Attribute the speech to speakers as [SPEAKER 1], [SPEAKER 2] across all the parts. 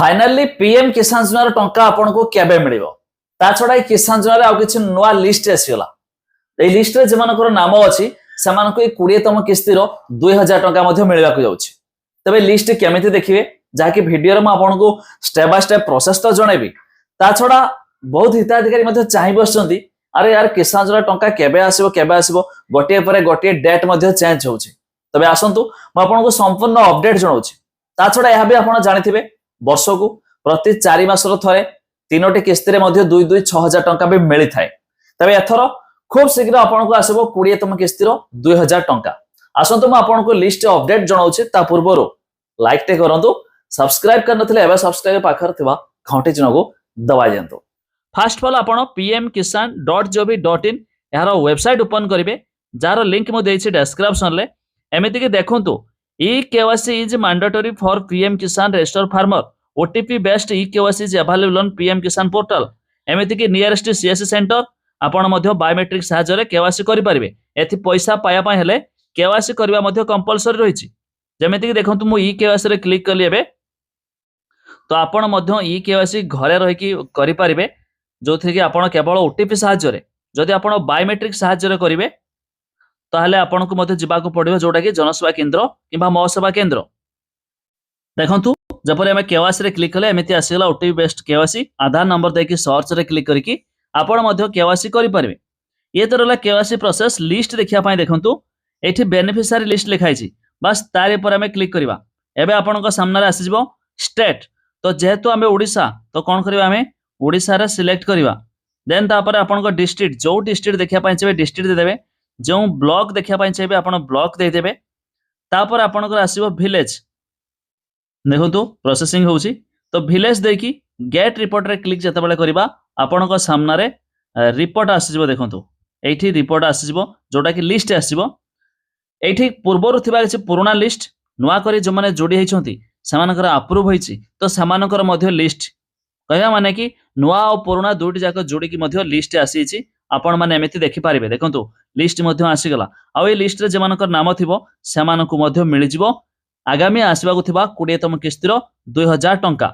[SPEAKER 1] Finally PM किसान योजना टंका आपन को केबे मिलिबो ता छडा किसान योजना आउ किछि नुवा लिस्ट आसीगला ए लिस्ट रे जेमानकर नाम अछि सेमानको 20तम किस्ती रो 2000 टंका मध्ये मिलबा को जाउछि। तबे लिस्ट केमिति देखिबे जाकि वीडियो रे म आपन को स्टेप बाय स्टेप प्रोसेस तो जणेबी। ता छडा बहुत हिताधिकारी मध्ये चाहि बसचंती अरे यार किसान योजना टंका केबे आसीबो गोटे परे गोटे डेट मध्ये चेंज होउछि। तबे आसंतु म आपन को संपूर्ण अपडेट जणाउछि। ता छडा यहा भी आपन जानिथिबे वर्ष को प्रति 4 मासर थरे 3टी किस्ती रे मध्ये 2-2-6000 टंका भी मिली थाए। तबे एथरो खूब शीघ्र आपन को आसीबो 20तम किस्ती रो 2000 टंका। आसंतु म आपन को लिस्ट अपडेट जणाउछि। ता पूर्वरो लाइक टे करंतु, सब्सक्राइब करनथिले एबे सब्सक्राइब पाखर थिबा घंटी चिन्ह को दबाइ दियंतु। फर्स्ट ऑफ ऑल आपन pmkisan.gov.in यार वेबसाइट ओपन करिवे जार लिंक मो देछि डिस्क्रिप्शन ले। एमिति कि देखंतु eKYC is mandatory for PM Kisan registered farmer. OTP based eKYC is available on PM Kisan portal. एमिति कि नियरेस्ट CSC सेंटर आपण मध्य बायोमेट्रिक सहायता रे KYC करि परिबे। एथि पैसा पाया पय हेले KYC करबा मध्य कंपलसरी रहिछि। जेमिति कि देखंतु मु eKYC रे क्लिक कली एबे तो आपण मध्य eKYC घरे रहि कि करि परिबे जोथि कि आपण केवल OTP सहायता रे। जदि आपण बायोमेट्रिक सहायता रे करिवे ताहले आपण को मते जिबा को पड़िबो जोटा कि जनसेवा केंद्र किबा मो सेवा केंद्र। देखंतु जपरे हम केवासी रे क्लिक कले एमिति आसीला ओटीपी बेस्ड केवासी आधार नंबर देकी सर्च रे क्लिक करिकि आपण मध्य केवासी करि परिबे। ये तरला केवासी प्रोसेस लिस्ट देखिया पय देखंतु एठी बेनिफिशियरी लिस्ट लिखाइ छि बस तारे पर हम क्लिक करिवा। एबे आपण को सामने रे आसी जिवो स्टेट तो जेहेतु हम ओडिसा तो कोन करिवा हम ओडिसा रे सिलेक्ट करिवा। देन तापर आपण को डिस्ट्रिक्ट जो डिस्ट्रिक्ट देखिया पय छबे डिस्ट्रिक्ट दे देबे। जो ब्लॉक देखिया पय चाहिए आपण ब्लॉक दे देबे। तापर आपण को आसीबो विलेज देखंतु प्रोसेसिंग होउची तो विलेज देकी गेट रिपोर्ट रे क्लिक जते बेले करबा आपण को सामना रे रिपोर्ट आसीबो। देखंतु एठी रिपोर्ट आसीबो जोटा कि लिस्ट आसीबो। एठी पूर्वरु थिबा कि पुराना लिस्ट नुवा करी जो माने जोडी हेछंती समानकर अप्रूव होईची तो समानकर मध्य लिस्ट कहया माने कि नुवा और पुराना दुटी जाक जोडी कि मध्य लिस्ट आसीची। आपण माने एमिति देखि पारिबे। देखंतु लिस्ट मध्य आसीगला आ ए लिस्ट रे जेमानकर नाम थिबो सेमानकु मध्य मिलि जिवो आगामी आसीबाकु थिबा 20तम किस्तीरो 2000 टंका।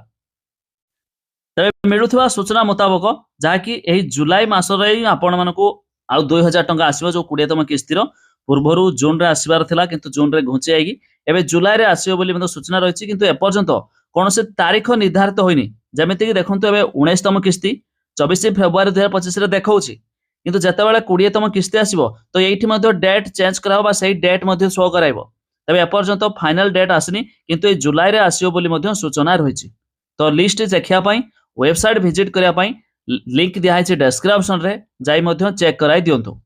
[SPEAKER 1] तबे मिलुथिबा सूचना मुताबक जाकी एही जुलाई मास रे आपण मानकु आ 2000 टंका आसीबो जो 20तम किस्तीरो पूर्वरु जून रे आसीबार थिला किंतु जून रे घुंची आइगी एबे जुलाई रे आसीबो बोली मते सूचना रहिछि किंतु ए पर्यंत कोनसे तारीख निर्धारित होइनी। जेमिति कि देखंतु एबे 19तम किस्ती 24 फेब्रुआरी 2025 रे देखौछि किंतु जते बेले 20तम किस्ती आसीबो तो एठी मध्ये डेट चेंज कराबो बा सही डेट मध्ये शो कराइबो। तबे एपर्यंत फाइनल डेट आसीनी किंतु ए जुलाई रे आसीबो बोली मध्ये सूचना रहिछि। तो लिस्ट देखिया पई वेबसाइट विजिट करिया पई लिंक दिया है डिस्क्रिप्शन रे जाई मध्ये चेक कराई दियंतु।